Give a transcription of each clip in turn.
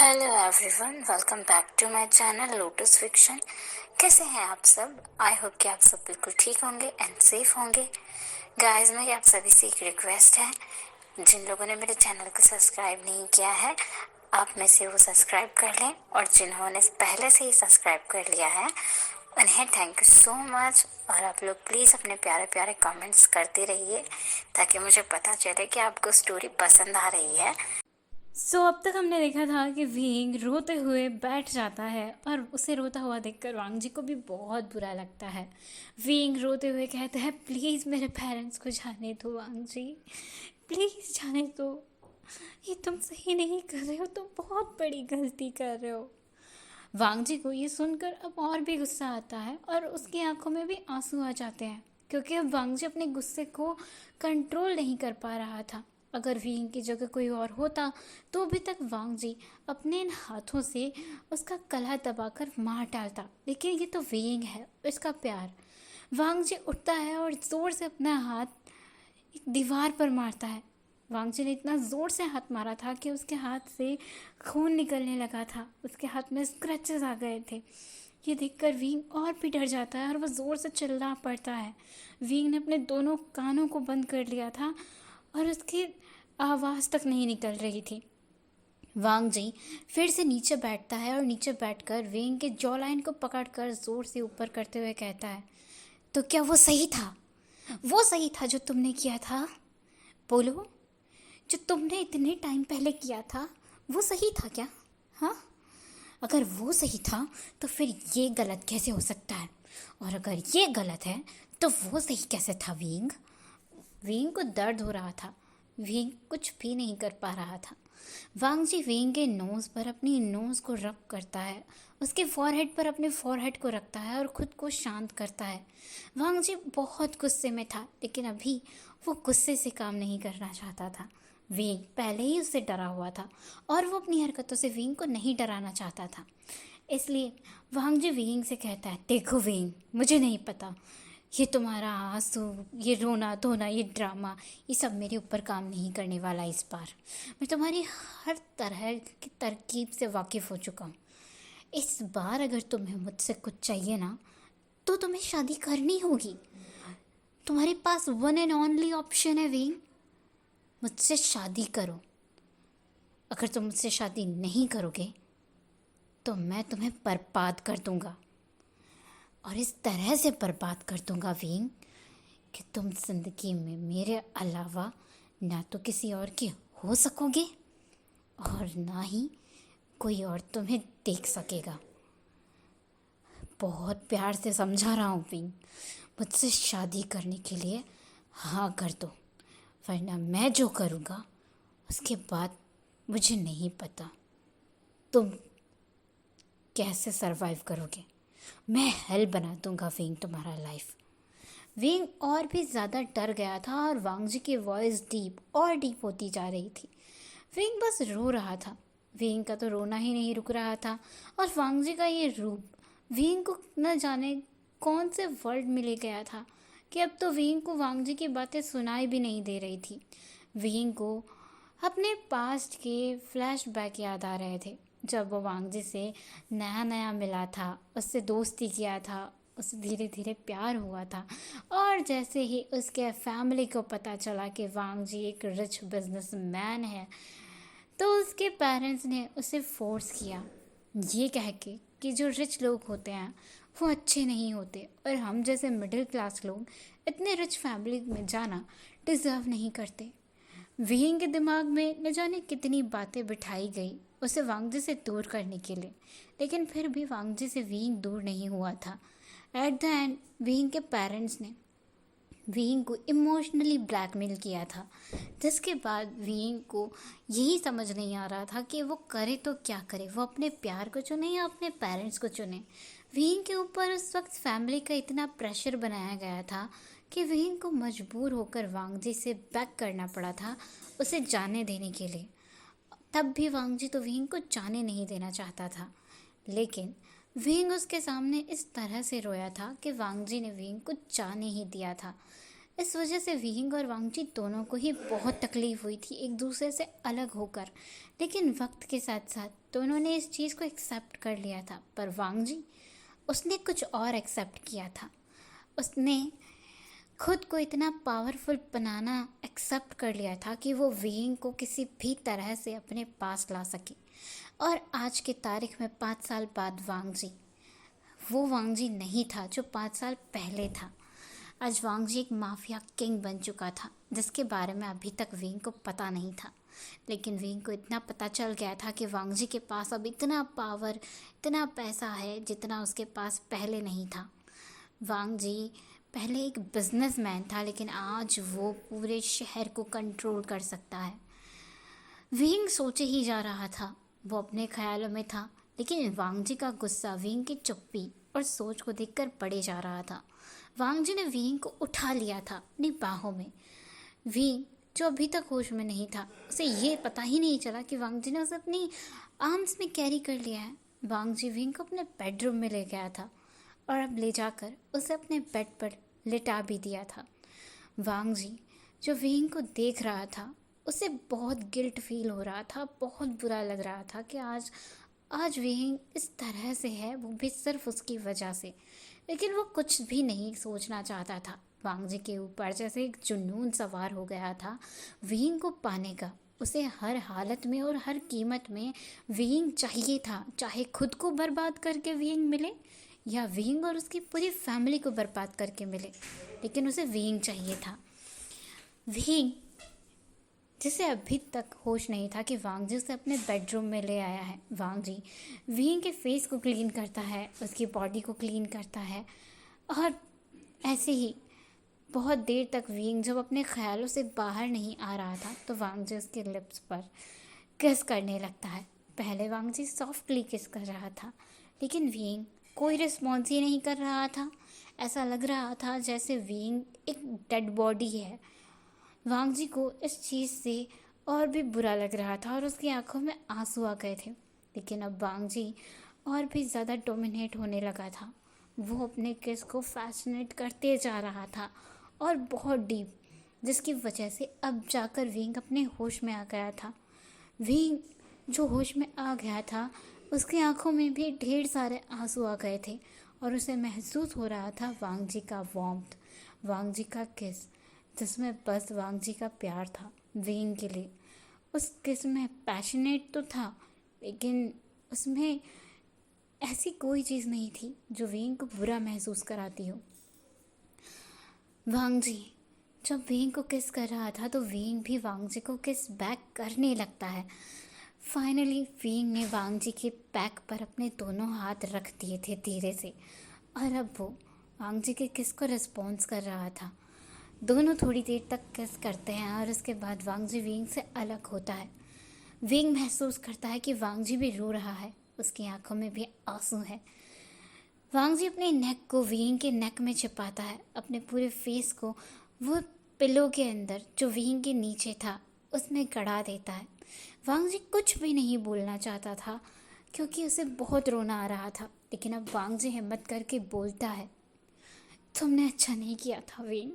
Hello everyone, welcome back to my channel Lotus Fiction. कैसे हैं आप सब? आई होप कि आप सब बिल्कुल ठीक होंगे एंड सेफ होंगे। गाइस, मेरी आप सभी से एक रिक्वेस्ट है, जिन लोगों ने मेरे चैनल को सब्सक्राइब नहीं किया है, आप में से वो सब्सक्राइब कर लें, और जिन्होंने पहले से ही सब्सक्राइब कर लिया है उन्हें थैंक यू सो मच। और आप लोग प्लीज़ अपने प्यारे प्यारे कमेंट्स करते रहिए ताकि मुझे पता चले कि आपको स्टोरी पसंद आ रही है। अब तक हमने देखा था कि विंग रोते हुए बैठ जाता है और उसे रोता हुआ देखकर वांग जी को भी बहुत बुरा लगता है। विंग रोते हुए कहता है, प्लीज़ मेरे पेरेंट्स को जाने दो वांग जी, प्लीज़ जाने दो। ये तुम सही नहीं कर रहे हो, तुम बहुत बड़ी गलती कर रहे हो। वांग जी को ये सुनकर अब और भी गुस्सा आता है और उसकी आंखों में भी आंसू आ जाते हैं, क्योंकि अब वांग जी अपने गुस्से को कंट्रोल नहीं कर पा रहा था। अगर विंग की जगह कोई और होता तो अभी तक वांग जी अपने इन हाथों से उसका गला दबाकर मार डालता, लेकिन ये तो विंग है, इसका प्यार। वांग जी उठता है और ज़ोर से अपना हाथ एक दीवार पर मारता है। वांगजी ने इतना ज़ोर से हाथ मारा था कि उसके हाथ से खून निकलने लगा था, उसके हाथ में स्क्रैचेस आ गए थे। ये देखकर विंग और भी डर जाता है और वह ज़ोर से चिल्ला पड़ता है। विंग ने अपने दोनों कानों को बंद कर लिया था और उसकी आवाज़ तक नहीं निकल रही थी। वांग जी फिर से नीचे बैठता है और नीचे बैठकर विंग के जॉ लाइन को पकड़कर ज़ोर से ऊपर करते हुए कहता है, तो क्या वो सही था? वो सही था जो तुमने किया था? बोलो, जो तुमने इतने टाइम पहले किया था वो सही था क्या? हाँ, अगर वो सही था तो फिर ये गलत कैसे हो सकता है? और अगर ये गलत है तो वो सही कैसे था? विंग विंग को दर्द हो रहा था। विंग कुछ भी नहीं कर पा रहा था। वांग जी विंग के नोज़ पर अपनी नोज़ को रब करता है, उसके फॉरहेड पर अपने फॉरहेड को रखता है और खुद को शांत करता है। वांग जी बहुत गुस्से में था, लेकिन अभी वो गुस्से से काम नहीं करना चाहता था। विंग पहले ही उससे डरा हुआ था और वो अपनी हरकतों से विंग को नहीं डराना चाहता था। इसलिए वांग जी विंग से कहता है, देखो विंग, मुझे नहीं पता, ये तुम्हारा आंसू, ये रोना धोना, ये ड्रामा, ये सब मेरे ऊपर काम नहीं करने वाला इस बार। मैं तुम्हारी हर तरह की तरकीब से वाकिफ़ हो चुका हूँ। इस बार अगर तुम्हें मुझसे कुछ चाहिए ना, तो तुम्हें शादी करनी होगी। तुम्हारे पास वन एंड ओनली ऑप्शन है विंग, मुझसे शादी करो। अगर तुम मुझसे शादी नहीं करोगे तो मैं तुम्हें बर्बाद कर दूंगा, और इस तरह से बर्बाद कर दूंगा विंग कि तुम जिंदगी में मेरे अलावा ना तो किसी और की हो सकोगे और ना ही कोई और तुम्हें देख सकेगा। बहुत प्यार से समझा रहा हूँ विंग, मुझसे शादी करने के लिए हाँ कर दो, वरना मैं जो करूँगा उसके बाद मुझे नहीं पता तुम कैसे सरवाइव करोगे। मैं हेल बना दूंगा विंग तुम्हारा लाइफ। विंग और भी ज़्यादा डर गया था और वांग जी की वॉइस डीप और डीप होती जा रही थी। विंग बस रो रहा था। विंग का तो रोना ही नहीं रुक रहा था, और वांग जी का ये रूप विंग को न जाने कौन से वर्ड मिले गया था कि अब तो विंग को वांग जी की बातें सुनाई भी नहीं दे रही थी। विंग को अपने पास्ट के फ्लैशबैक याद आ रहे थे, जब वो वांग जी से नया नया मिला था, उससे दोस्ती किया था, उससे धीरे धीरे प्यार हुआ था। और जैसे ही उसके फैमिली को पता चला कि वांग जी एक रिच बिजनेसमैन है, तो उसके पेरेंट्स ने उसे फोर्स किया, ये कह के कि जो रिच लोग होते हैं वो अच्छे नहीं होते, और हम जैसे मिडिल क्लास लोग इतने रिच फैमिली में जाना डिज़र्व नहीं करते। विंग के दिमाग में न जाने कितनी बातें बिठाई गई उसे वांगजी से दूर करने के लिए, लेकिन फिर भी वांगजी से विंग दूर नहीं हुआ था। एट द एंड विंग के पेरेंट्स ने विंग को इमोशनली ब्लैकमेल किया था, जिसके बाद विंग को यही समझ नहीं आ रहा था कि वो करे तो क्या करे, वो अपने प्यार को चुने या अपने पेरेंट्स को चुने। विंग के ऊपर उस वक्त फैमिली का इतना प्रेशर बनाया गया था कि विंग को मजबूर होकर वांगजी से बैक करना पड़ा था उसे जाने देने के लिए। तब भी वांगजी तो विंग को जाने नहीं देना चाहता था, लेकिन विंग उसके सामने इस तरह से रोया था कि वांगजी ने विंग को जाने ही दिया था। इस वजह से विहिंग और वांगजी दोनों को ही बहुत तकलीफ हुई थी एक दूसरे से अलग होकर। लेकिन वक्त के साथ साथ दोनों ने इस चीज़ को एक्सेप्ट कर लिया था। पर वांगजी, उसने कुछ और एक्सेप्ट किया था। उसने खुद को इतना पावरफुल बनाना एक्सेप्ट कर लिया था कि वो विहिंग को किसी भी तरह से अपने पास ला सके। और आज की तारीख में 5 साल बाद वांगजी वो वांगजी नहीं था जो 5 साल पहले था। आज वांगजी एक माफिया किंग बन चुका था, जिसके बारे में अभी तक विंग को पता नहीं था। लेकिन विंग को इतना पता चल गया था कि वांगजी के पास अब इतना पावर, इतना पैसा है जितना उसके पास पहले नहीं था। वांगजी पहले एक बिजनेसमैन था, लेकिन आज वो पूरे शहर को कंट्रोल कर सकता है। विंग सोचे ही जा रहा था, वो अपने ख्यालों में था। लेकिन वांगजी का गुस्सा विंग की चुप्पी और सोच को देखकर बढ़े जा रहा था। वांगजी ने विंग को उठा लिया था अपनी बाहों में। विंग, जो अभी तक होश में नहीं था, उसे ये पता ही नहीं चला कि वांगजी ने उसे अपनी आर्म्स में कैरी कर लिया है। वांगजी विंग को अपने बेडरूम में ले गया था और अब ले जाकर उसे अपने बेड पर लिटा भी दिया था। वांगजी, जो विंग को देख रहा था, उसे बहुत गिल्ट फील हो रहा था, बहुत बुरा लग रहा था कि आज विंग इस तरह से है, वो भी सिर्फ उसकी वजह से। लेकिन वो कुछ भी नहीं सोचना चाहता था। वांगजी के ऊपर जैसे एक जुनून सवार हो गया था विंग को पाने का। उसे हर हालत में और हर कीमत में विंग चाहिए था, चाहे खुद को बर्बाद करके विंग मिले या विंग और उसकी पूरी फैमिली को बर्बाद करके मिले, लेकिन उसे विंग चाहिए था। विंग, जिसे अभी तक होश नहीं था कि वांगजी उसे अपने बेडरूम में ले आया है। वांगजी विंग के फेस को क्लीन करता है, उसकी बॉडी को क्लीन करता है। और ऐसे ही बहुत देर तक विंग जब अपने ख्यालों से बाहर नहीं आ रहा था तो वांगजी उसके लिप्स पर किस करने लगता है। पहले वांगजी सॉफ्टली किस कर रहा था, लेकिन विंग कोई रिस्पॉन्स ही नहीं कर रहा था। ऐसा लग रहा था जैसे विंग एक डेड बॉडी है। वांगजी को इस चीज़ से और भी बुरा लग रहा था और उसकी आंखों में आंसू आ गए थे। लेकिन अब वांगजी और भी ज़्यादा डोमिनेट होने लगा था। वो अपने किस को फैसिनेट करते जा रहा था और बहुत डीप, जिसकी वजह से अब जाकर विंग अपने होश में आ गया था। विंग जो होश में आ गया था, उसकी आंखों में भी ढेर सारे आंसू आ गए थे और उसे महसूस हो रहा था वांगजी का वार्मथ, वांगजी का किस, जिसमें बस वांगजी का प्यार था विंग के लिए। उस किस में पैशनेट तो था, लेकिन उसमें ऐसी कोई चीज़ नहीं थी जो विंग को बुरा महसूस कराती हो। वांगजी जब विंग को किस कर रहा था तो विंग भी वांगजी को किस बैक करने लगता है। फाइनली विंग ने वांगजी के बैक पर अपने दोनों हाथ रख दिए थे धीरे से, और अब वो वांगजी के किस को रिस्पॉन्स कर रहा था। दोनों थोड़ी देर तक किस करते हैं और उसके बाद वांगजी विंग से अलग होता है। विंग महसूस करता है कि वांगजी भी रो रहा है, उसकी आंखों में भी आंसू है। वांगजी अपने नेक को विंग के नेक में छिपाता है, अपने पूरे फेस को वो पिलो के अंदर जो विंग के नीचे था उसमें गड़ा देता है। वांगजी कुछ भी नहीं बोलना चाहता था क्योंकि उसे बहुत रोना आ रहा था, लेकिन अब वांगजी हिम्मत करके बोलता है, तुमने अच्छा नहीं किया था विंग,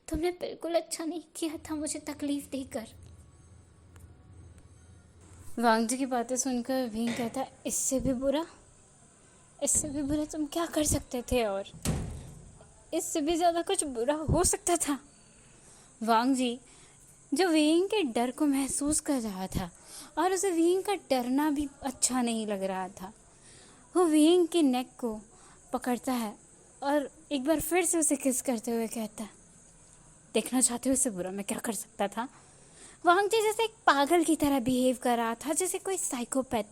तुमने बिल्कुल अच्छा नहीं किया था मुझे तकलीफ देकर। वांगजी की बातें सुनकर विंग कहता है, इससे भी बुरा तुम क्या कर सकते थे, और इससे भी ज़्यादा कुछ बुरा हो सकता था। वांगजी जो विंग के डर को महसूस कर रहा था और उसे विंग का डरना भी अच्छा नहीं लग रहा था, वो विंग के नेक को पकड़ता है और एक बार फिर से उसे किस करते हुए कहता है, देखना चाहते हो इससे बुरा मैं क्या कर सकता था। वांगजी जैसे एक पागल की तरह बिहेव कर रहा था, जैसे कोई साइकोपैथ।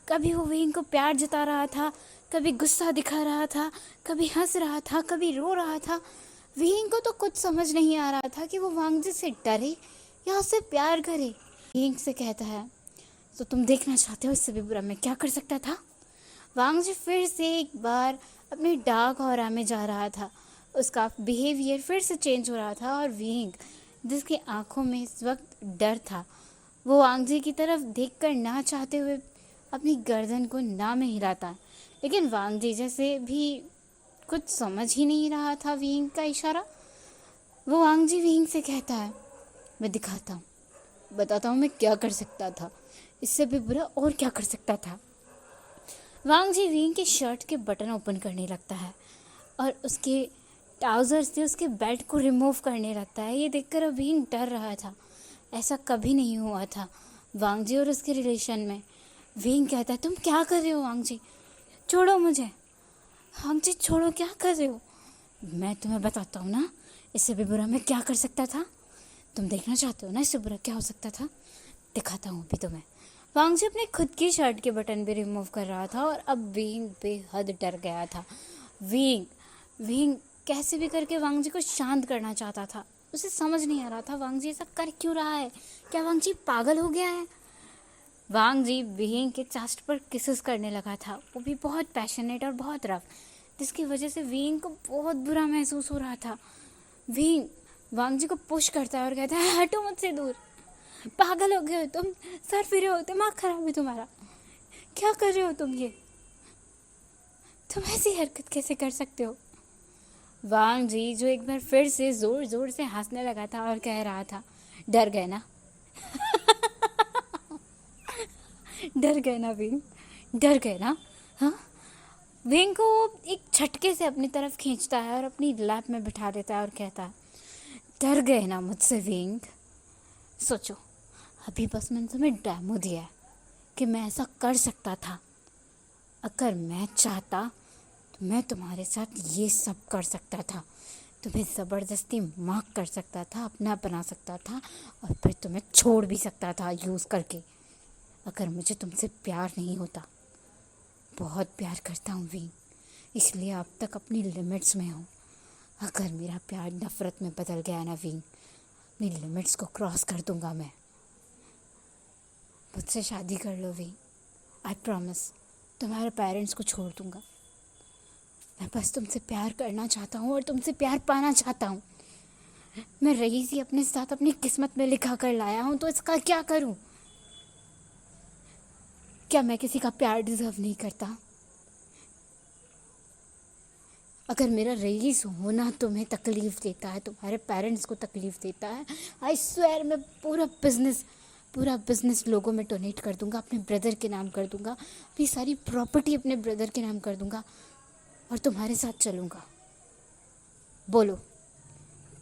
कभी वो विंग को प्यार जता रहा था, कभी गुस्सा दिखा रहा था, कभी हंस रहा था, कभी रो रहा था। विंग को तो कुछ समझ नहीं आ रहा था कि वो वांगजी से डरे या उससे प्यार करे। विंग से कहता है, तो तुम देखना चाहते हो इससे भी बुरा मैं क्या कर सकता था। वांगजी फिर से एक बार अपने डार्क ऑरा में जा रहा था, उसका बिहेवियर फिर से चेंज हो रहा था और विंग जिसकी आंखों में इस वक्त डर था, वो वांगजी की तरफ देखकर ना चाहते हुए अपनी गर्दन को ना में हिलाता, लेकिन वांगजी जैसे भी कुछ समझ ही नहीं रहा था विंग का इशारा। वो वांग जी विंग से कहता है, मैं दिखाता हूँ, बताता हूँ मैं क्या कर सकता था, इससे भी बुरा और क्या कर सकता था। वांग जी विंग के शर्ट के बटन ओपन करने लगता है और उसके ट्राउज़र से उसके बेल्ट को रिमूव करने लगता है। ये देखकर विंग डर रहा था, ऐसा कभी नहीं हुआ था वांग जी और उसके रिलेशन में। विंग कहता है, तुम क्या कर रहे हो वांग जी, छोड़ो मुझे, वांग जी छोड़ो, क्या कर रहे हो। मैं तुम्हें बताता हूँ ना, इससे भी बुरा मैं क्या कर सकता था। तुम देखना चाहते हो ना इससे बुरा क्या हो सकता था, दिखाता हूँ अभी तुम्हें। वांग जी अपने खुद की शर्ट के बटन भी रिमूव कर रहा था और अब विंग बेहद डर गया था। विंग विंग कैसे भी करके वांग जी को शांत करना चाहता था। उसे समझ नहीं आ रहा था वांग जी ऐसा कर क्यों रहा है, क्या वांग जी पागल हो गया है। वांग जी विंग के चेस्ट पर किसेस करने लगा था, वो भी बहुत पैशनेट और बहुत रफ, जिसकी वजह से विंग को बहुत बुरा महसूस हो रहा था। विंग वांग जी को पुश करता है और कहता है, हटो मुझसे दूर, पागल हो गए हो तुम, सर फिरे हो, दिमाग खराब है तुम्हारा, क्या कर रहे हो तुम, ये तुम ऐसी हरकत कैसे कर सकते हो। वांग जी जो एक बार फिर से जोर जोर से हंसने लगा था और कह रहा था, डर गए ना डर गए ना विंग, डर गए ना। हाँ, विंग को एक झटके से अपनी तरफ खींचता है और अपनी लैप में बिठा देता है और कहता है, डर गए ना मुझसे विंग, सोचो अभी बस मैंने तुम्हें डेमो दिया है कि मैं ऐसा कर सकता था। अगर मैं चाहता तो मैं तुम्हारे साथ ये सब कर सकता था, तुम्हें ज़बरदस्ती मार्क कर सकता था, अपना बना सकता था और फिर तुम्हें छोड़ भी सकता था यूज़ करके, अगर मुझे तुमसे प्यार नहीं होता। बहुत प्यार करता हूँ विंग, इसलिए अब तक अपनी लिमिट्स में हूँ। अगर मेरा प्यार नफ़रत में बदल गया ना विंग, अपनी लिमिट्स को क्रॉस कर दूंगा मैं। मुझसे शादी कर लो विंग, आई प्रॉमिस, तुम्हारे पेरेंट्स को छोड़ दूंगा। मैं बस तुमसे प्यार करना चाहता हूँ और तुमसे प्यार पाना चाहता हूँ। मैं रईसी अपने साथ अपनी किस्मत में लिखा कर लाया हूँ, तो इसका क्या करूँ। क्या मैं किसी का प्यार डिजर्व नहीं करता। अगर मेरा रईस होना तुम्हें तकलीफ़ देता है, तुम्हारे पेरेंट्स को तकलीफ़ देता है, आई स्वेयर मैं पूरा बिजनेस लोगों में डोनेट कर दूंगा, अपने ब्रदर के नाम कर दूंगा, अपनी सारी प्रॉपर्टी अपने ब्रदर के नाम कर दूंगा और तुम्हारे साथ चलूँगा। बोलो,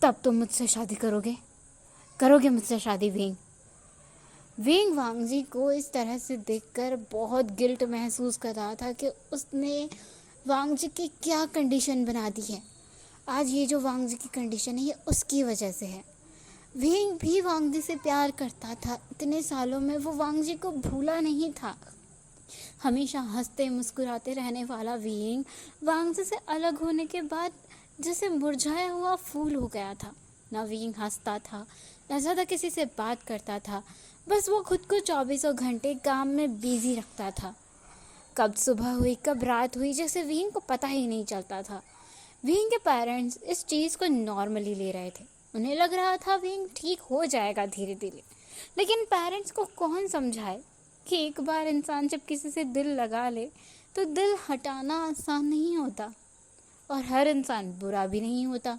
तब तुम मुझसे शादी करोगे मुझसे शादी विंग। विंग वांग जी को इस तरह से देखकर बहुत गिल्ट महसूस कर रहा था कि उसने वांग जी की क्या कंडीशन बना दी है। आज ये जो वांग जी की कंडीशन है ये उसकी वजह से है। विंग भी वांग जी से प्यार करता था, इतने सालों में वो वांग जी को भूला नहीं था। हमेशा हंसते मुस्कुराते रहने वाला विंग वांग जी से अलग होने के बाद जैसे मुरझाया हुआ फूल हो गया था। ना विंग हंसता था, ना ज़्यादा किसी से बात करता था, बस वो खुद को 24 घंटे काम में बिजी रखता था। कब सुबह हुई कब रात हुई जैसे विंग को पता ही नहीं चलता था। विंग के पेरेंट्स इस चीज़ को नॉर्मली ले रहे थे, उन्हें लग रहा था विंग ठीक हो जाएगा धीरे धीरे। लेकिन पेरेंट्स को कौन समझाए कि एक बार इंसान जब किसी से दिल लगा ले तो दिल हटाना आसान नहीं होता और हर इंसान बुरा भी नहीं होता।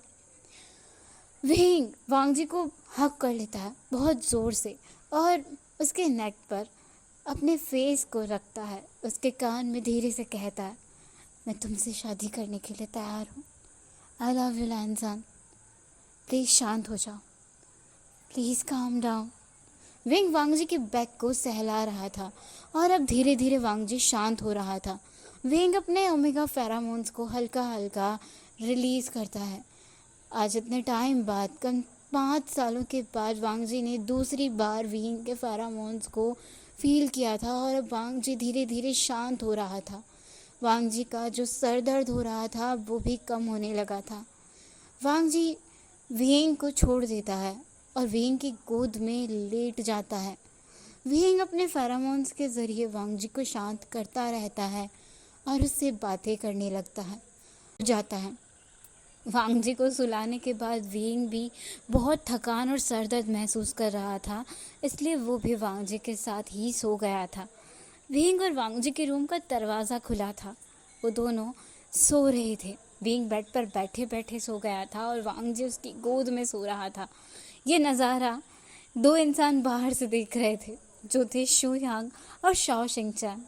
विंग वांग जी को हक कर लेता है बहुत ज़ोर से और उसके नेक पर अपने फेस को रखता है, उसके कान में धीरे से कहता है, मैं तुमसे शादी करने के लिए तैयार हूँ। आई लव यू लैंसन, प्लीज़ शांत हो जाओ, प्लीज़ काम डाउन। विंग वांग जी के बैक को सहला रहा था और अब धीरे धीरे वांग जी शांत हो रहा था। विंग अपने ओमेगा फेरामोन्स को हल्का हल्का रिलीज़ करता है। आज इतने टाइम बाद, कम 5 सालों के बाद वांग जी ने दूसरी बार विंग के फेरामोन्स को फील किया था और अब वांग जी धीरे धीरे शांत हो रहा था। वांग जी का जो सर दर्द हो रहा था वो भी कम होने लगा था। वांग जी विंग को छोड़ देता है और विंग की गोद में लेट जाता है। विंग अपने फेरामोन्स के ज़रिए वांग जी को शांत करता रहता है और उससे बातें करने लगता है जाता है। वांग जी को सुलाने के बाद विंग भी बहुत थकान और सर दर्द महसूस कर रहा था, इसलिए वो भी वांग जी के साथ ही सो गया था। विंग और वांग जी के रूम का दरवाज़ा खुला था, वो दोनों सो रहे थे। विंग बेड पर बैठे बैठे सो गया था और वांग जी उसकी गोद में सो रहा था। ये नज़ारा दो इंसान बाहर से देख रहे थे, जो थे शू यांग और शाओ शिंगचैन।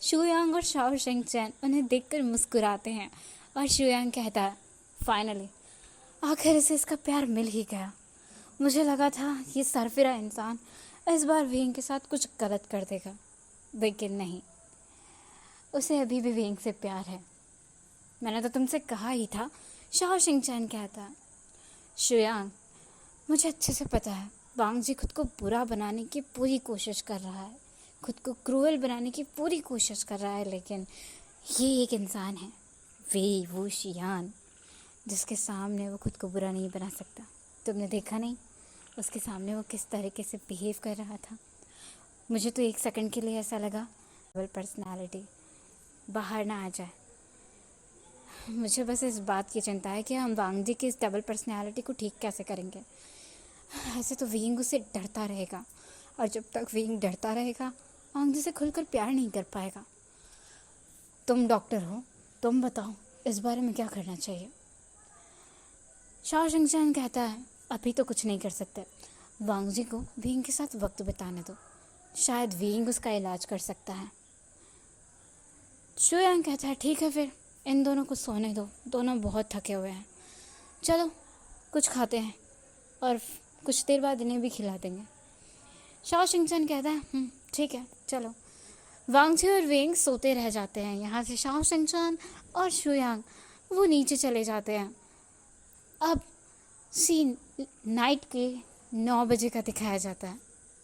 शू यांग और शाओ शिंगचैन उन्हें देखकर मुस्कुराते हैं और शू यांग कहता है, फाइनली आखिर इसे इसका प्यार मिल ही गया। मुझे लगा था ये सरफिरा इंसान इस बार विंग के साथ कुछ गलत कर देगा, लेकिन नहीं, उसे अभी भी विंग से प्यार है। मैंने तो तुमसे कहा ही था, शाओ शिंगचैन कहता है। शू यांग, मुझे अच्छे से पता है वांग जी खुद को बुरा बनाने की पूरी कोशिश कर रहा है, खुद को क्रूअल बनाने की पूरी कोशिश कर रहा है, लेकिन ये एक इंसान है, वे वो शियान, जिसके सामने वो खुद को बुरा नहीं बना सकता। तुमने देखा नहीं उसके सामने वो किस तरीके से बिहेव कर रहा था। मुझे तो एक सेकंड के लिए ऐसा लगा डबल पर्सनालिटी बाहर ना आ जाए। मुझे बस इस बात की चिंता है कि हम वांग जी की इस डबल पर्सनालिटी को ठीक कैसे करेंगे। ऐसे तो विंग उससे डरता रहेगा, और जब तक विंग डरता रहेगा वांग जी से खुलकर प्यार नहीं कर पाएगा। तुम डॉक्टर हो, तुम बताओ इस बारे में क्या करना चाहिए। शाओ शिंगचैन कहता है, अभी तो कुछ नहीं कर सकते, वांग जी को विंग के साथ वक्त बिताने दो, शायद विंग उसका इलाज कर सकता है। शू यांग कहता है, ठीक है फिर इन दोनों को सोने दो, दोनों बहुत थके हुए हैं, चलो कुछ खाते हैं और कुछ देर बाद इन्हें भी खिला देंगे। शाओ शिंगचैन कहता है, ठीक है चलो। वांग जी और विंग सोते रह जाते हैं। यहाँ से शाओ शिंगचैन और शू यांग वो नीचे चले जाते हैं। अब सीन नाइट के 9 बजे का दिखाया जाता है,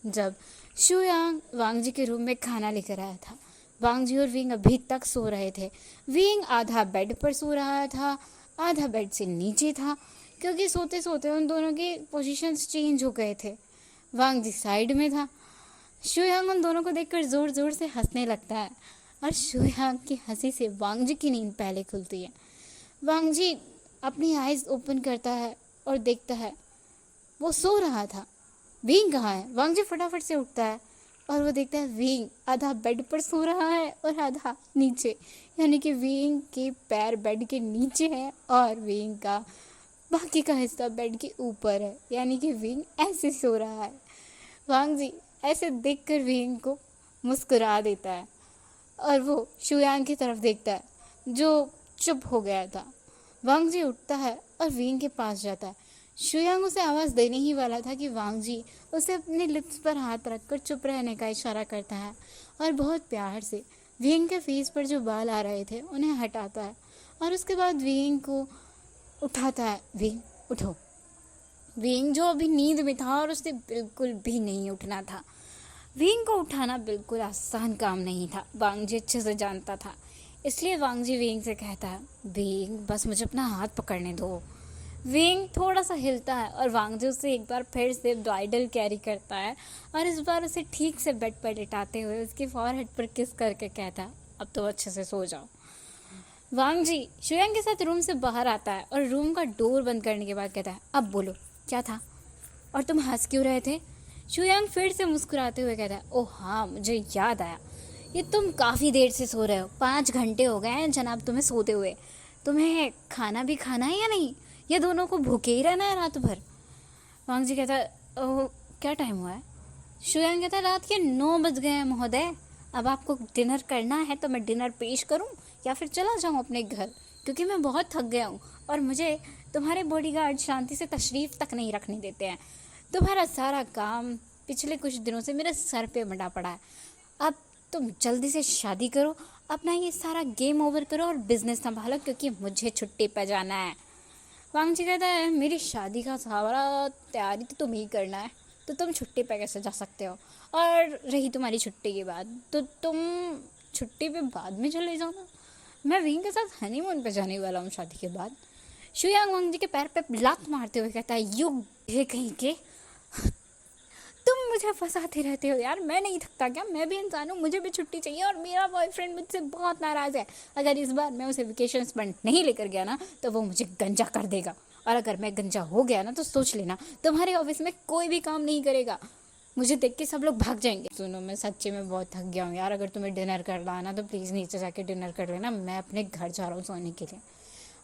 जब शू यांग वांग जी के रूम में खाना लेकर आया था। वांग जी और विंग अभी तक सो रहे थे। विंग आधा बेड पर सो रहा था, आधा बेड से नीचे था, क्योंकि सोते सोते उन दोनों के पोजीशंस चेंज हो गए थे। वांग जी साइड में था। शू यांग उन दोनों को देखकर ज़ोर ज़ोर से हंसने लगता है, और शू यांग की हंसी से वांग जी की नींद पहले खुलती है। वांग जी अपनी आइज़ ओपन करता है और देखता है वो सो रहा था। विंग कहाँ है? वांग जी फटाफट से उठता है और वो देखता है विंग आधा बेड पर सो रहा है और आधा नीचे, यानी कि विंग के पैर बेड के नीचे है और विंग का बाकी का हिस्सा बेड के ऊपर है, यानी कि विंग ऐसे सो रहा है। वांग जी ऐसे देखकर विंग को मुस्कुरा देता है और वो शू यांग की तरफ देखता है, जो चुप हो गया था। वांग जी उठता है और विंग के पास जाता है। शू यांग उसे आवाज़ देने ही वाला था कि वांग जी उसे अपने लिप्स पर हाथ रखकर चुप रहने का इशारा करता है और बहुत प्यार से विंग के फेस पर जो बाल आ रहे थे उन्हें हटाता है, और उसके बाद विंग को उठाता है। विंग उठो। विंग जो अभी नींद में था और उसे बिल्कुल भी नहीं उठना था। विंग को उठाना बिल्कुल आसान काम नहीं था, वांग जी अच्छे से जानता था। इसलिए वांग जी विंग से कहता है, विंग बस मुझे अपना हाथ पकड़ने दो। विंग थोड़ा सा हिलता है और वांग जी उसे एक बार फिर से ब्राइडल कैरी करता है, और इस बार उसे ठीक से बेड पर लिटाते हुए उसके फॉरहेड पर किस करके कहता है, अब तो अच्छे से सो जाओ। वांग जी शू यांग के साथ रूम से बाहर आता है और रूम का डोर बंद करने के बाद कहता है, अब बोलो क्या था और तुम हंस क्यों रहे थे। शू यांग फिर से मुस्कुराते हुए कहता है, ओह हाँ मुझे याद आया, ये तुम काफ़ी देर से सो रहे हो, 5 घंटे हो गए हैं जनाब तुम्हें सोते हुए। तुम्हें खाना भी खाना है या नहीं, ये दोनों को भूखे ही रहना है रात भर। वांग जी कहता है, ओह क्या टाइम हुआ है। शू यांग कहता है, रात के 9 बज गए हैं महोदय, अब आपको डिनर करना है तो मैं डिनर पेश करूं या फिर चला जाऊं अपने घर, क्योंकि मैं बहुत थक गया हूं और मुझे तुम्हारे बॉडीगार्ड शांति से तशरीफ़ तक नहीं रखने देते हैं। तुम्हारा सारा काम पिछले कुछ दिनों से मेरे सर पे मंडा पड़ा है। अब तुम जल्दी से शादी करो, अपना ये सारा गेम ओवर करो और बिज़नेस संभालो, क्योंकि मुझे छुट्टी पर जाना है। वांग जी कहता है, मेरी शादी का सारा तैयारी तो तुम्हें ही करना है, तो तुम छुट्टी पे कैसे जा सकते हो। और रही तुम्हारी छुट्टी की बात, तो तुम छुट्टी पे बाद में चले जाओ ना, मैं विंग के साथ हनीमून पे जाने वाला हूँ शादी के बाद। शू यांग वांग जी के पैर पे लात मारते हुए कहता है, यू ये कहीं के, तुम मुझे फंसाते रहते हो यार, मैं नहीं थकता क्या, मैं भी इंसान हूँ, मुझे भी छुट्टी चाहिए और मेरा बॉयफ्रेंड मुझसे बहुत नाराज़ है। अगर इस बार मैं उसे वेकेशंस पर नहीं लेकर गया ना तो वो मुझे गंजा कर देगा, और अगर मैं गंजा हो गया ना तो सोच लेना तुम्हारे ऑफिस में कोई भी काम नहीं करेगा, मुझे देख के सब लोग भाग जाएंगे। सुनो मैं सच्ची में बहुत थक गया हूँ यार, अगर तुम्हें डिनर करना है ना तो प्लीज़ नीचे जाके डिनर कर लेना, मैं अपने घर जा रहा हूँ सोने के लिए।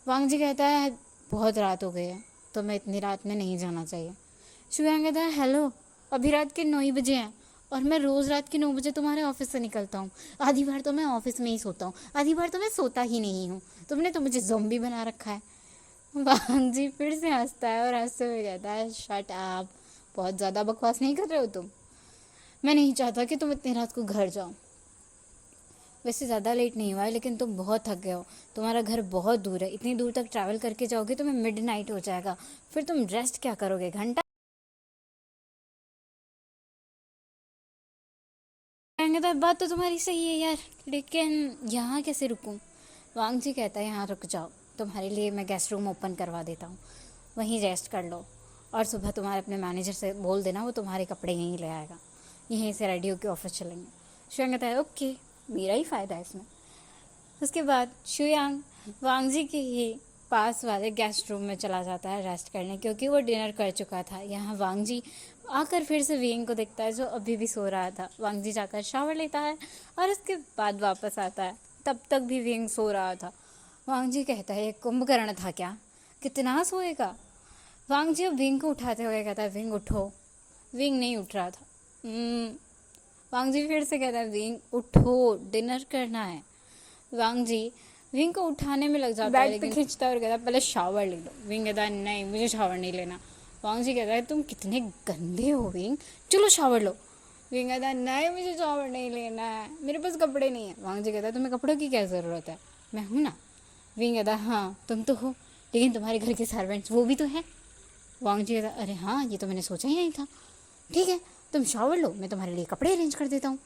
वांग जी कहता है बहुत रात हो गई है, तो मैं इतनी रात में नहीं जाना चाहिए। शुयांग कहता है हेलो, अभी रात के 9 ही बजे हैं और मैं रोज़ रात के 9 बजे तुम्हारे ऑफिस से निकलता हूँ। आधी बार तो मैं ऑफिस में ही सोता हूँ, आधी बार तो मैं सोता ही नहीं हूँ। तुमने तो मुझे ज़ॉम्बी बना रखा है। वांग जी फिर से हंसता है और हंसते हुए कहता है शट अप, बहुत ज़्यादा बकवास नहीं कर रहे हो तुम। मैं नहीं चाहता कि तुम इतनी रात को घर जाओ। वैसे ज़्यादा लेट नहीं हुआ है, लेकिन तुम बहुत थक गए हो। तुम्हारा घर बहुत दूर है, इतनी दूर तक ट्रैवल करके जाओगे तुम्हें मिडनाइट हो जाएगा। फिर तुम रेस्ट क्या करोगे, घंटा रहेंगे। तो बात तो तुम्हारी सही है यार, लेकिन यहाँ कैसे रुकूं? वांग जी कहता है यहाँ रुक जाओ, तुम्हारे लिए मैं गेस्ट रूम ओपन करवा देता हूँ, वहीं रेस्ट कर लो। और सुबह तुम्हारे अपने मैनेजर से बोल देना, वो तुम्हारे कपड़े यहीं ले आएगा, यहीं से रेडी होकर ऑफिस चलेंगे। शुयांग कहता है ओके, मेरा ही फ़ायदा है इसमें। उसके बाद शुयांग वांग जी के ही पास वाले गेस्ट रूम में चला जाता है रेस्ट करने, क्योंकि वो डिनर कर चुका था। यहाँ वांग जी आकर फिर से विंग को देखता है जो अभी भी सो रहा था। वांग जी जाकर शावर लेता है और उसके बाद वापस आता है, तब तक भी विंग सो रहा था। वांग जी कहता है ये कुंभकर्ण था क्या, कितना सोएगा। वांग जी अब विंग को उठाते हुए कहता है विंग उठो। विंग नहीं उठ रहा था। वांग जी फिर से कहता है विंग उठो, डिनर करना है। वांग जी विंग को उठाने में लग जाता है, बेड पे खींचता है और कहता है पहले शावर ले लो। विंग कहता है नहीं, मुझे शावर नहीं लेना। वांग जी कहता है तुम कितने गंदे हो विंग, चलो शावर लो। विंग कहता है नहीं, मुझे शावर नहीं लेना है, मेरे पास कपड़े नहीं है। वांग जी कहता है तुम्हें कपड़ों की क्या ज़रूरत है, मैं हूँ ना। विंग कहता है हाँ तुम तो हो, लेकिन तुम्हारे घर के सर्वेंट्स वो भी तो है। वांग जी कहता है अरे हाँ, ये तो मैंने सोचा ही नहीं था। ठीक है तुम शावर लो, मैं तुम्हारे लिए कपड़े अरेंज कर देता हूँ।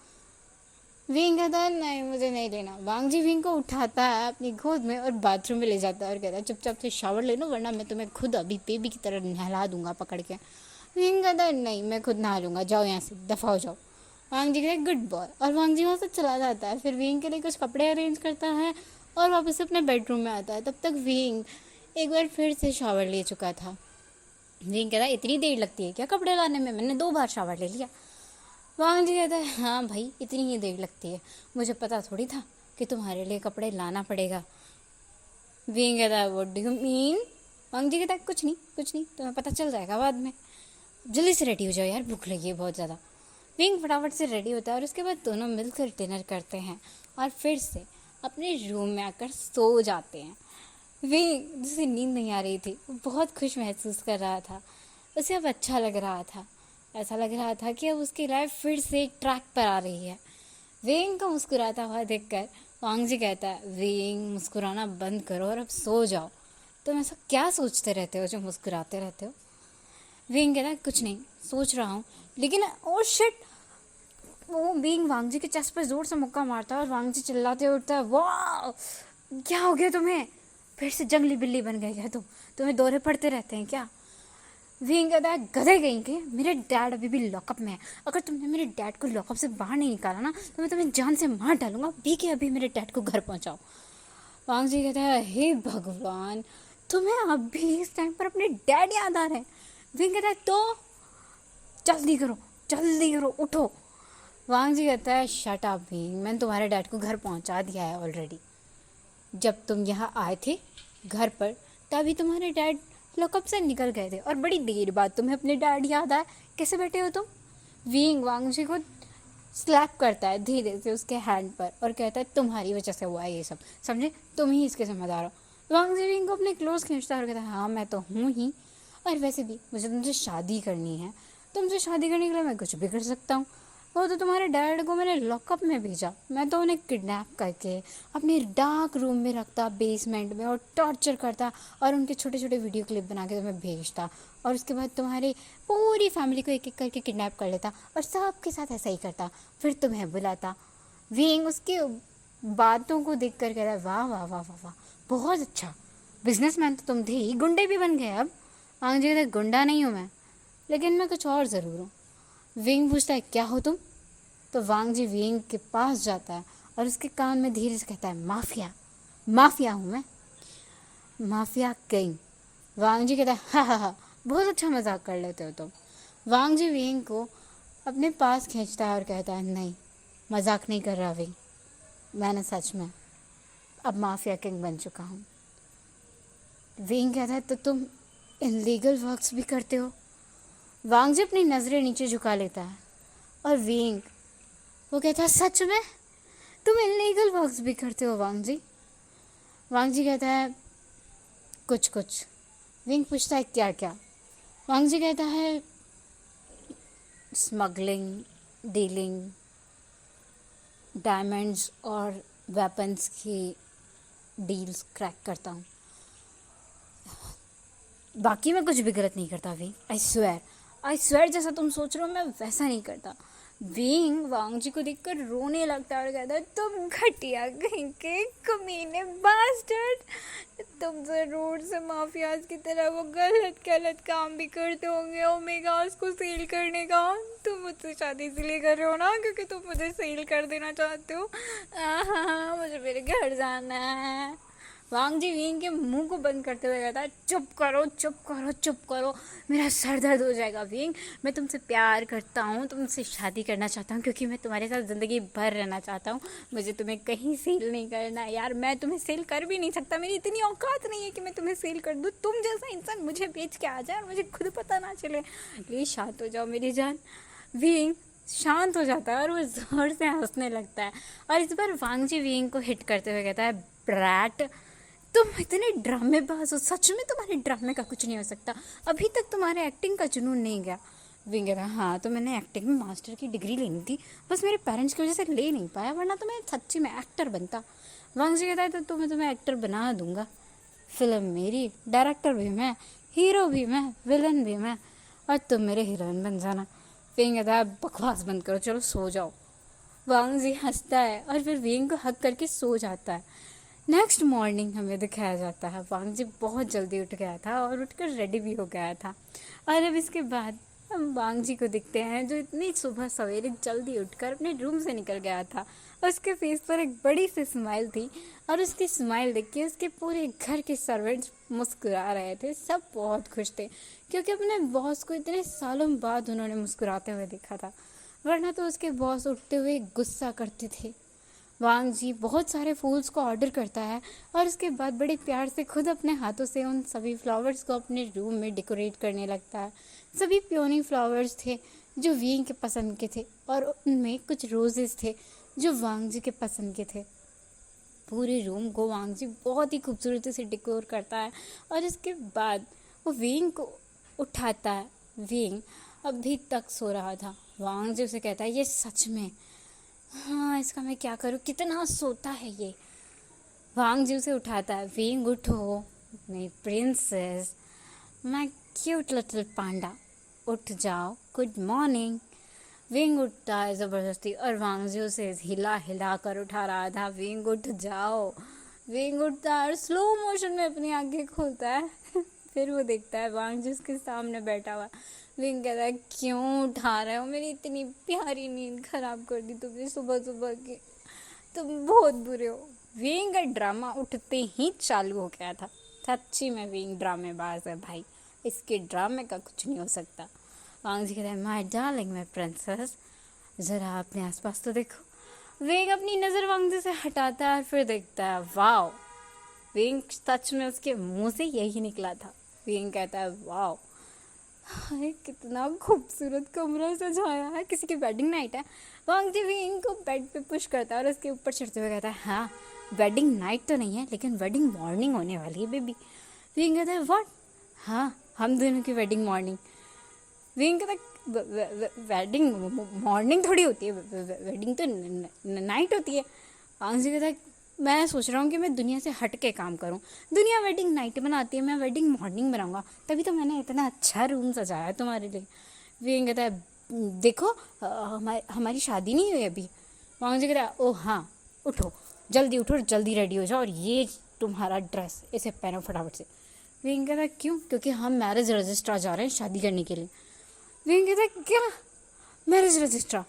विंग कहता है नहीं, मुझे नहीं लेना। वांग जी विंग को उठाता है अपनी गोद में और बाथरूम में ले जाता है और कहता है चुपचाप से शावर ले लो, वरना मैं तुम्हें खुद अभी बेबी की तरह नहला दूंगा पकड़ के। विंग कहता है नहीं, मैं खुद नहा लूँगा, जाओ यहाँ से, दफ़ा हो जाओ। वांग जी कहता है गुड बॉय, और वांग जी वहाँ से चला जाता है। फिर विंग के लिए कुछ कपड़े अरेंज करता है और वापस अपने बेडरूम में आता है। तब तक विंग एक बार फिर से शावर ले चुका था। विंग कहता है इतनी देर लगती है क्या कपड़े लाने में, मैंने 2 बार शावर ले लिया। वांग जी कहता है हाँ भाई, इतनी ही देर लगती है, मुझे पता थोड़ी था कि तुम्हारे लिए कपड़े लाना पड़ेगा। विंग कहता है व्हाट डू यू मीन। वांग जी कहता है कुछ नहीं, तुम्हें पता चल जाएगा बाद में, जल्दी से रेडी हो जाओ यार, भूख लगी है बहुत ज़्यादा। विंग फटाफट से रेडी होता है और उसके बाद दोनों मिलकर डिनर करते हैं और फिर से अपने रूम में आकर सो जाते हैं। विंग जिसे नींद नहीं आ रही थी, वो बहुत खुश महसूस कर रहा था, उसे अब अच्छा लग रहा था। ऐसा लग रहा था कि अब उसकी लाइफ फिर से एक ट्रैक पर आ रही है। विंग को मुस्कुराता हुआ देखकर वांग जी कहता है विंग मुस्कुराना बंद करो और अब सो जाओ। तुम ऐसा क्या सोचते रहते हो जो मुस्कुराते रहते हो। विंग कहता है कुछ नहीं, सोच रहा हूँ, लेकिन ओ शिट। वो विंग वांग जी के चेस्ट पर जोर से मुक्का मारता है और वांग जी चिल्लाते उठता है वाह, क्या हो गया तुम्हें, फिर से जंगली बिल्ली बन गए क्या तुम, तुम्हें दौरे पड़ते रहते हैं क्या। विंग कहता है गधे गई के, मेरे डैड अभी भी लॉकअप में है, अगर तुमने मेरे डैड को लॉकअप से बाहर नहीं निकाला ना तो मैं तुम्हें जान से मार डालूंगा, अभी के अभी मेरे डैड को घर पहुंचाओ। वांग जी कहता है हे भगवान, तुम्हें अभी इस टाइम पर अपने डैड याद आ रहे हैं। विंग कहता है तो जल्दी करो उठो। वांग जी कहता है शट अप विंग, मैंने तुम्हारे डैड को घर पहुंचा दिया है ऑलरेडी। जब तुम यहाँ आए थे घर पर तभी तुम्हारे डैड लॉकअप से निकल गए थे और बड़ी देर बाद तुम्हें अपने डैड याद आया, कैसे बैठे हो तुम। विंग वांग जी को स्लैप करता है धीरे से उसके हैंड पर और कहता है तुम्हारी वजह से हुआ है ये सब, समझे, तुम ही इसके जिम्मेदार हो। वांग जी विंग को अपने क्लोज खींचता है और कहता है हाँ मैं तो हूँ ही, और वैसे भी मुझे तुमसे शादी करनी है, तुमसे शादी करने के लिए मैं कुछ भी कर सकता हूँ। वो तो तुम्हारे डैड को मैंने लॉकअप में भेजा, मैं तो उन्हें किडनैप करके अपने डार्क रूम में रखता बेसमेंट में और टॉर्चर करता और उनके छोटे छोटे वीडियो क्लिप बना के तुम्हें भेजता, और उसके बाद तुम्हारी पूरी फैमिली को एक एक करके किडनैप कर लेता और सबके साथ ऐसा ही करता, फिर तुम्हें बुलाता। विंग उसकी बातों को देख कर कह रहा है वाह वाह वाह वाह वाह, बहुत अच्छा, बिजनेसमैन तो तुम थे ही, गुंडे भी बन गए अब। वांग जी कहते गुंडा नहीं हूँ मैं, लेकिन मैं कुछ और ज़रूर हूँ। विंग पूछता है क्या हो तुम, तो वांग जी विंग के पास जाता है और उसके कान में धीरे से कहता है माफिया हूँ मैं, माफिया किंग। वांग जी कहता है हा, बहुत अच्छा मजाक कर लेते हो तुम। वांग जी विंग को अपने पास खींचता है और कहता है नहीं, मजाक नहीं कर रहा विंग, मैंने सच में अब माफिया किंग बन चुका हूँ। विंग कहता है तो तुम इनलीगल वर्क्स भी करते हो। वांग जी अपनी नज़रें नीचे झुका लेता है और विंग वो कहता है सच में तुम इनलीगल वर्क्स भी करते हो वांग जी? वांग जी कहता है कुछ कुछ। विंग पूछता है क्या क्या? वांग जी कहता है स्मगलिंग, डीलिंग, डायमंड्स और वेपन्स की डील्स क्रैक करता हूँ, बाकी मैं कुछ भी गलत नहीं करता। विंग आई स्वेयर जैसा तुम सोच रहे हो मैं वैसा नहीं करता। विंग वांग जी को देखकर रोने लगता है और कहता है तुम घटिया कहीं के कमीने बास्टर्ड, तुम जरूर से माफियाज की तरह वो गलत गलत काम भी करते होंगे ओमेगास को सेल करने का। तुम मुझसे शादी इसलिए कर रहे हो ना क्योंकि तुम मुझे सेल कर देना चाहते हो। मुझे मेरे घर जाना है। वांग जी विंग के मुंह को बंद करते हुए कहता है चुप करो चुप करो चुप करो, मेरा सर दर्द हो जाएगा। विंग मैं तुमसे प्यार करता हूँ, तुमसे शादी करना चाहता हूँ क्योंकि मैं तुम्हारे साथ ज़िंदगी भर रहना चाहता हूँ। मुझे तुम्हें कहीं सेल नहीं करना यार, मैं तुम्हें सेल कर भी नहीं सकता, मेरी इतनी औकात नहीं है कि मैं तुम्हें सेल कर दूँ। तुम जैसा इंसान मुझे बेच के आ जाए और मुझे खुद पता ना चले। प्लीज़ शांत हो जाओ मेरी जान। विंग शांत हो जाता है और वो ज़ोर से हंसने लगता है और इस बार वांग जी विंग को हिट करते हुए कहता है ब्रैट तुम इतने ड्रामेबाज हो, सच में तुम्हारे ड्रामे का कुछ नहीं हो सकता, अभी तक तुम्हारे एक्टिंग का जुनून नहीं गया। विंग कहता है हाँ तो मैंने एक्टिंग में मास्टर की डिग्री लेनी थी, बस मेरे पेरेंट्स की वजह से ले नहीं पाया, वरना तो मैं सच्ची में एक्टर बनता। वांग जी कहता है तो मैं तुम्हें एक्टर बना दूंगा, फिल्म मेरी, डायरेक्टर भी मैं, हीरो भी मैं, विलन भी मैं, और तुम मेरे हीरोइन बन जाना। विंग कहता है बकवास बंद करो चलो सो जाओ। वांग जी हंसता है और फिर विंग को हक करके सो जाता है। नेक्स्ट मॉर्निंग हमें दिखाया जाता है वांग जी बहुत जल्दी उठ गया था और उठकर रेडी भी हो गया था और अब इसके बाद हम वांग जी को दिखते हैं जो इतनी सुबह सवेरे जल्दी उठकर अपने रूम से निकल गया था। उसके फेस पर एक बड़ी सी स्माइल थी और उसकी स्माइल देख के उसके पूरे घर के सर्वेंट्स मुस्कुरा रहे थे, सब बहुत खुश थे क्योंकि अपने बॉस को इतने सालों बाद उन्होंने मुस्कुराते हुए देखा था, वरना तो उसके बॉस उठते हुए गुस्सा करते थे। वांग जी बहुत सारे फूल्स को ऑर्डर करता है और उसके बाद बड़े प्यार से खुद अपने हाथों से उन सभी फ्लावर्स को अपने रूम में डेकोरेट करने लगता है। सभी पियोनी फ्लावर्स थे जो विंग के पसंद के थे और उनमें कुछ रोजेस थे जो वांग जी के पसंद के थे। पूरे रूम को वांग जी बहुत ही खूबसूरती से डेकोर करता है और इसके बाद वो विंग को उठाता है। विंग अभी तक सो रहा था। वांग जी उसे कहता है ये सच में, हाँ इसका मैं क्या करूँ, कितना सोता है ये। वांग जी उसे उठाता है। विंग उठो मेरी प्रिंसेस, माय क्यूट लिटिल पांडा, उठ जाओ, गुड मॉर्निंग। विंग उठता है ज़बरदस्ती और वांग जी उसे हिला हिला कर उठा रहा था। विंग उठ जाओ। विंग उठता है और स्लो मोशन में अपनी आंखें खोलता है फिर वो देखता है वांग जी उसके सामने बैठा हुआ। विंग कहता है क्यों उठा रहे हो, मेरी इतनी प्यारी नींद खराब कर दी तुमने सुबह सुबह की, तुम बहुत बुरे हो। विंग का ड्रामा उठते ही चालू हो गया था। सच्ची में विंग ड्रामेबाज है भाई, इसके ड्रामे का कुछ नहीं हो सकता। वांग जी कहता है माय डार्लिंग माय प्रिंसेस, ज़रा अपने आसपास तो देखो। विंग अपनी नज़र वांग जी से हटाता है और फिर देखता है वाओ, विंग सच में उसके मुंह से यही निकला था। विंग कहता है वाओ, हाय कितना खूबसूरत कमरा सजाया है, किसी की वेडिंग नाइट है। वांग जी विंग को बेड पे पुश करता है और उसके ऊपर चढ़ते हुए कहता है हाँ वेडिंग नाइट तो नहीं है लेकिन वेडिंग मॉर्निंग होने वाली है बेबी। विंग कहता है व्हाट, हाँ हम दोनों की वेडिंग मॉर्निंग। विंग कहता है वेडिंग मॉर्निंग थोड़ी होती है, वेडिंग तो नाइट होती है। वांग जी कहता है मैं सोच रहा हूँ कि मैं दुनिया से हट के काम करूँ, दुनिया वेडिंग नाइट बनाती है, मैं वेडिंग मॉर्निंग बनाऊँगा, तभी तो मैंने इतना अच्छा रूम सजाया है तुम्हारे लिए। विंग कहता है देखो हमारी शादी नहीं हुई अभी। वांग जी कहता है ओ हाँ उठो, जल्दी उठो, जल्दी रेडी हो जाओ और ये तुम्हारा ड्रेस इसे पहनो फटाफट से। विंग कहता है क्यों, क्योंकि हम मैरिज रजिस्ट्रार जा रहे हैं शादी करने के लिए। विंग कहता है क्या मैरिज रजिस्ट्रार,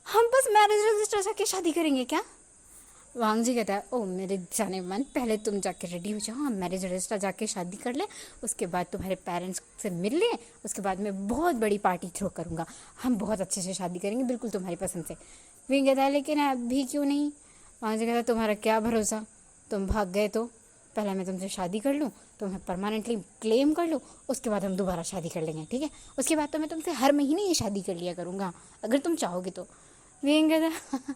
हम बस मैरिज रजिस्ट्रार जाके शादी करेंगे क्या। वांग जी कहता है ओ मेरे जाने मन, पहले तुम जाके रेडी हो जाओ, हम मैरिज रजिस्टर जाके शादी कर लें, उसके बाद तुम्हारे पेरेंट्स से मिल लें, उसके बाद मैं बहुत बड़ी पार्टी थ्रो करूँगा, हम बहुत अच्छे से शादी करेंगे बिल्कुल तुम्हारी पसंद से। विंग कहता है लेकिन अभी क्यों नहीं। वांग जी कहता है तुम्हारा क्या भरोसा, तुम भाग गए तो पहले मैं तुमसे शादी कर लूँ, तुम्हें परमानेंटली क्लेम कर लूँ, उसके बाद हम दोबारा शादी कर लेंगे, ठीक है? उसके बाद तो मैं तुमसे हर महीने ये शादी कर लिया करूँगा, अगर तुम चाहोगे तो। विंग कहता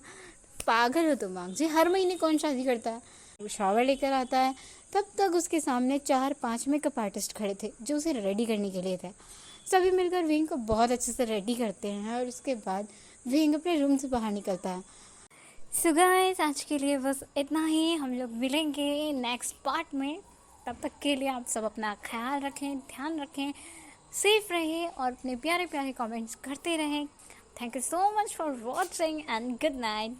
पागल हो तुम मांग जी, हर महीने कौन शादी करता है? वो शावर लेकर आता है, तब तक उसके सामने 4-5 मेकअप आर्टिस्ट खड़े थे जो उसे रेडी करने के लिए थे। सभी मिलकर विंग को बहुत अच्छे से रेडी करते हैं और उसके बाद विंग अपने रूम से बाहर निकलता है। सो गाइस, आज के लिए बस इतना ही। हम लोग मिलेंगे नेक्स्ट पार्ट में। तब तक के लिए आप सब अपना ख्याल रखें, ध्यान रखें, सेफ रहें और अपने प्यारे प्यारे कमेंट्स करते रहें। Thank you so much for watching and good night.